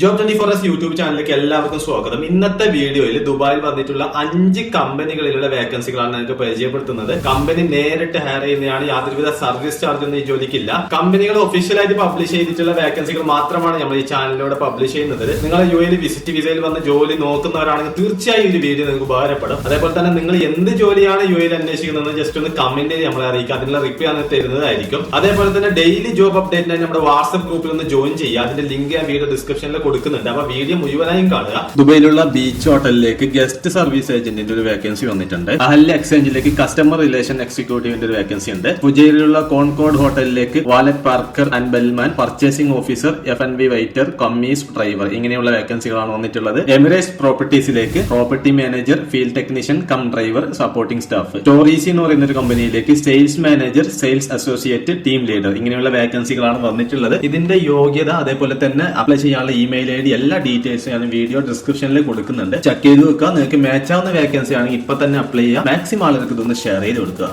Job 24 YouTube ചാനലിലേക്ക് എല്ലാവർക്കും സ്വാഗതം. ഇന്നത്തെ വീഡിയോയിൽ ദുബായിൽ വന്നിട്ടുള്ള 5 കമ്പനികളിലുള്ള വേക്കൻസികളാണ് നിങ്ങൾക്ക് പരിചയപ്പെടുത്തുന്നത്. കമ്പനി നേരിട്ട് ഹയർ ചെയ്യുന്നതാണ്, യാതൊരുവിധ സർവീസ് ചാർജ് ഒന്നും ഈ ജോലിക്കില്ല. കമ്പനികൾ ഒഫീഷ്യലായിട്ട് പബ്ലിഷ് ചെയ്തിട്ടുള്ള വേക്കൻസികൾ മാത്രമാണ് നമ്മൾ ഈ ചാനലിലൂടെ പബ്ലിഷ് ചെയ്യുന്നത്. നിങ്ങൾ യുഎയിൽ വിസിറ്റ് വിസയിൽ വന്ന് ജോലി നോക്കുന്നവരാണെങ്കിൽ തീർച്ചയായും ഈ വീഡിയോ നിങ്ങൾക്ക് ഉപകാരപ്പെടും. അതേപോലെ തന്നെ നിങ്ങൾ എന്ത് ജോലിയാണ് യുഎയിൽ അന്വേഷിക്കുന്നത് ജസ്റ്റ് ഒന്ന് കമന്റ് നമ്മളെ അറിയിക്കുക, അതിനുള്ള റിപ്ലൈ ആണ് തരുന്നതായിരിക്കും. അതേപോലെ തന്നെ ഡെയിലി ജോബ് അപ്ഡേറ്റിനായി നമ്മുടെ വാട്സ്ആപ്പ് ഗ്രൂപ്പിൽ ഒന്ന് ജോയിൻ ചെയ്യുക. അതിന്റെ ലിങ്ക് ഞാൻ വീഡിയോ ഡിസ്ക്രിപ്ഷനിൽ കൊടുക്കുന്നുണ്ട്. അപ്പൊ വീഡിയോ മുഴുവനായും കാണുക. ദുബൈയിലുള്ള ബീച്ച് ഹോട്ടലിലേക്ക് ഗസ്റ്റ് സർവീസ് ഏജന്റിന്റെ ഒരു വേക്കൻസി വന്നിട്ടുണ്ട്. അഹല്യ എക്സ്ചേഞ്ചിലേക്ക് കസ്റ്റമർ റിലേഷൻ എക്സിക്യൂട്ടീവിന്റെ ഒരു വേക്കൻസി ഉണ്ട്. ഫുജൈറിലുള്ള കോൺകോർഡ് ഹോട്ടലിലേക്ക് valet parker and bellman, purchasing officer, F&B waiter, commis driver ഇങ്ങനെയുള്ള വേക്കൻസികളാണ് വന്നിട്ടുള്ളത്. എമിറേറ്റ്സ് പ്രോപ്പർട്ടീസിലേക്ക് property manager, field technician cum driver, supporting staff. ടോറീസി എന്ന് പറയുന്ന ഒരു കമ്പനിയിലേക്ക് sales manager, sales associate, team leader ഇങ്ങനെയുള്ള വേക്കൻസികളാണ് വന്നിട്ടുള്ളത്. ഇതിന്റെ യോഗ്യത അതേപോലെ തന്നെ അപ്ലൈ ചെയ്യാനുള്ള ഇമെയിൽ ഐഡി എല്ലാ ഡീറ്റെയിൽസും ഞാൻ വീഡിയോ ഡിസ്ക്രിപ്ഷനിൽ കൊടുക്കുന്നുണ്ട്. ചെക്ക് ചെയ്ത് വെക്കുക. നിങ്ങൾക്ക് മാച്ച് ആവുന്ന വേക്കൻസി ആണെങ്കിൽ ഇപ്പൊ തന്നെ അപ്ലൈ ചെയ്യുക. മാക്സിമം ആളുകൾക്ക് ഇതൊന്ന് ഷെയർ ചെയ്ത് കൊടുക്കുക.